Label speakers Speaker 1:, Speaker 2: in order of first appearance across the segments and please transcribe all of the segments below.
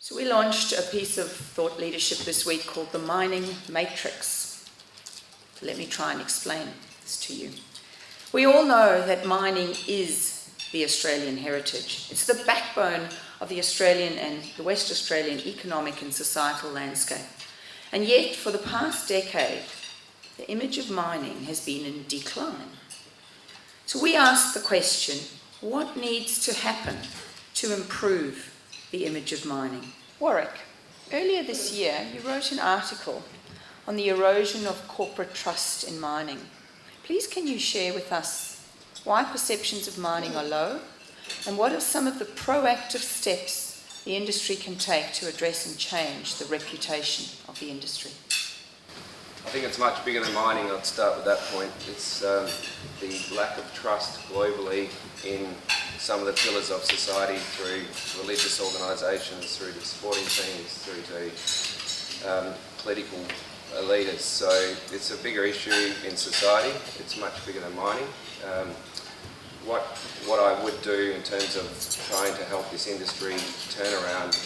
Speaker 1: So we launched a piece of thought leadership this week called the Mining Matrix. Let me try and explain this to you. We all know that mining is the Australian heritage. It's the backbone of the Australian and the West Australian economic and societal landscape. And yet, for the past decade, the image of mining has been in decline. So we asked the question, what needs to happen to improve the image of mining? Warrick, earlier this year you wrote an article on the erosion of corporate trust in mining. Please can you share with us why perceptions of mining are low and what are some of the proactive steps the industry can take to address and change the reputation of the industry?
Speaker 2: I think it's much bigger than mining. I'd start with that point. It's the lack of trust globally in some of the pillars of society, through religious organisations, through to sporting teams, through to political leaders. So it's a bigger issue in society. It's much bigger than mining. What I would do in terms of trying to help this industry turn around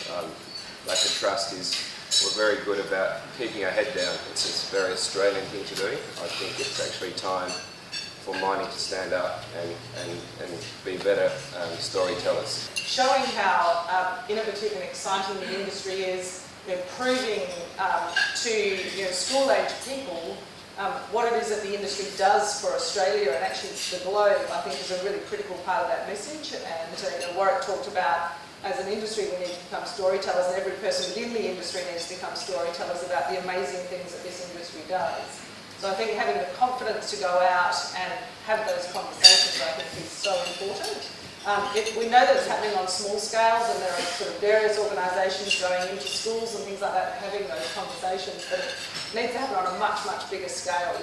Speaker 2: lack of trust is, we're very good about keeping our head down. It's a very Australian thing to do. I think it's actually time for mining to stand up and be better storytellers.
Speaker 3: Showing how innovative and exciting the industry is, proving to school-age people what it is that the industry does for Australia and actually the globe, I think is a really critical part of that message. And Warrick talked about, as an industry, we need to become storytellers, and every person within the industry needs to become storytellers about the amazing things that this industry does. So I think having the confidence to go out and have those conversations, I think, is so important. We know that it's happening on small scales, and there are sort of various organisations going into schools and things like that, having those conversations, but it needs to happen on a much, much bigger scale.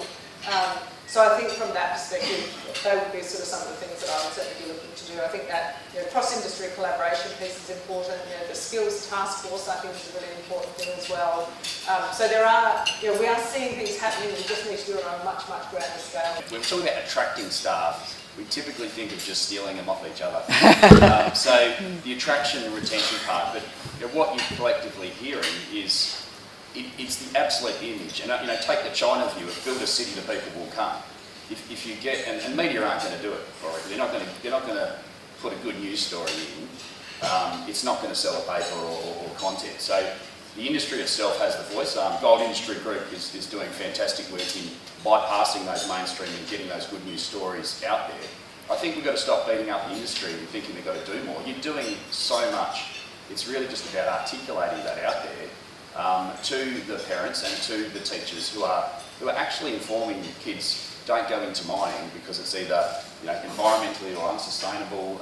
Speaker 3: So I think from that perspective, they would be sort of some of the things that I would certainly be looking to do. I think that cross-industry collaboration piece is important. The skills task force, I think, is a really important thing as well. So there are, we are seeing things happening. We just need to do it on a much, much grander scale.
Speaker 4: When we're talking about attracting staff, we typically think of just stealing them off each other. So the attraction and retention part, but what you're collectively hearing is it's the absolute image. And take the China view of build a city, the people will come. If you get, and media aren't going to do it for it. They're not going to put a good news story in. It's not going to sell a paper or content. So the industry itself has the voice. Gold Industry Group is doing fantastic work in bypassing those mainstream and getting those good news stories out there. I think we've got to stop beating up the industry and thinking they've got to do more. You're doing so much. It's really just about articulating that out there to the parents and to the teachers who are actually informing kids, don't go into mining because it's either environmentally or unsustainable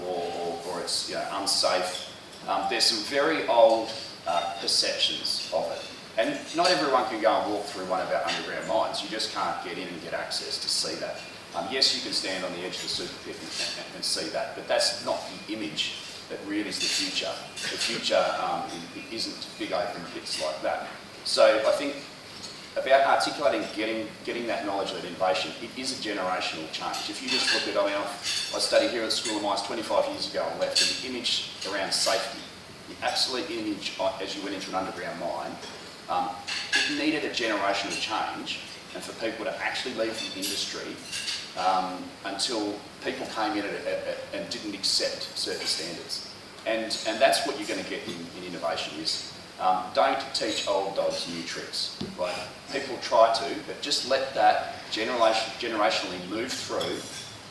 Speaker 4: or it's unsafe. There's some very old perceptions of it. And not everyone can go and walk through one of our underground mines. You just can't get in and get access to see that. Yes, you can stand on the edge of the super pit and see that, but that's not the image that really is the future. The future isn't big open pits like that. So I think about articulating, getting that knowledge, that innovation, it is a generational change. If you just look at, I studied here at the School of Mines 25 years ago and left, and the image around safety, the absolute image as you went into an underground mine, it needed a generational change, and for people to actually leave the industry until people came in and didn't accept certain standards. And that's what you're going to get in innovation is, don't teach old dogs new tricks. Like, people try to, but just let that generationally move through,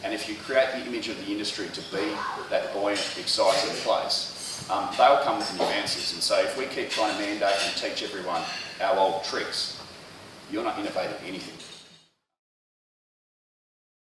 Speaker 4: and if you create the image of the industry to be that buoyant, exciting place, they'll come with new answers. And so if we keep trying to mandate and teach everyone our old tricks, you're not innovating anything.